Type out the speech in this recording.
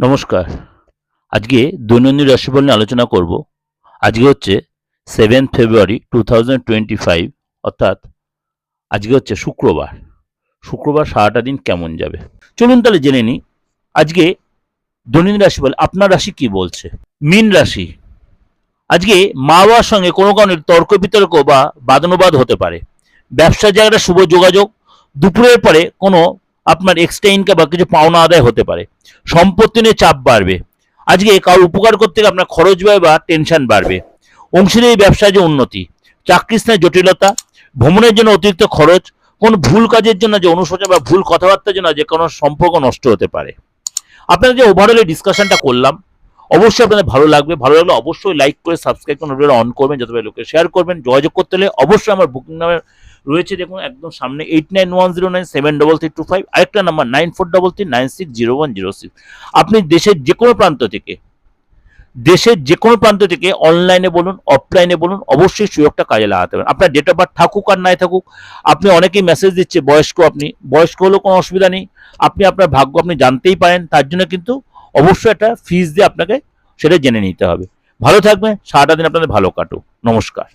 নমস্কার। আজকে দৈনন্দিন রাশিফল নিয়ে আলোচনা করব। আজকে হচ্ছে 7 ফেব্রুয়ারি 2025, অর্থাৎ আজকে হচ্ছে শুক্রবার। শুক্রবার সারাটা দিন কেমন যাবে চলুন তাহলে জেনে নিই। আজকে দৈনন্দিন রাশিফল আপনার রাশি কি বলছে। মীন রাশি, আজকে মা বাবার সঙ্গে কোনো কারণে তর্ক বিতর্ক বা বাদানুবাদ হতে পারে। ব্যবসার জায়গাটা শুভ যোগাযোগ। দুপুরের পরে কোনো আপনার এক্সট্রা ইনকাম বা কিছু পাওনা আদায় হতে পারে। সম্পত্তি নিয়ে চাপ বাড়বে। আজকে কারোর উপকার করতে গেলে আপনার খরচ ব্যয় বা টেনশন বাড়বে। অংশীদারি ব্যবসায় যে উন্নতি, চাকরির স্থানে জটিলতা, ভ্রমণের জন্য অতিরিক্ত খরচ, কোন ভুল কাজের জন্য যে অনুশোচনা বা ভুল কথাবার্তার জন্য যে কোনো সম্পর্ক নষ্ট হতে পারে। আপনাদের যে ওভারঅল ডিসকাশনটা করলাম, অবশ্যই আপনাদের ভালো লাগবে। ভালো লাগলে অবশ্যই লাইক করে সাবস্ক্রাইব করে নোটিফিকেশন অন করবেন, যত লোকে শেয়ার করবেন। যোগাযোগ করতে হলে অবশ্যই আমার বুকিং নাম্বার রয়েছে, দেখুন একদম সামনে 8910973325, আরেকটা নাম্বার 9433960106। আপনি দেশের যে কোনো প্রান্ত থেকে অনলাইনে বলুন অফলাইনে বলুন অবশ্যই সুযোগটা কাজে লাগাতে পারেন। আপনার ডেট অফ বার্থ থাকুক আর নাই থাকুক, আপনি অনেকেই মেসেজ দিচ্ছে আপনি বয়স্ক হলেও কোনো অসুবিধা নেই। আপনি আপনার ভাগ্য আপনি জানতেই পারেন, তার জন্য কিন্তু অবশ্যই একটা ফিস দিয়ে আপনাকে সেটা জেনে নিতে হবে। ভালো থাকবেন, সারাটা দিন আপনাদের ভালো কাটুক। নমস্কার।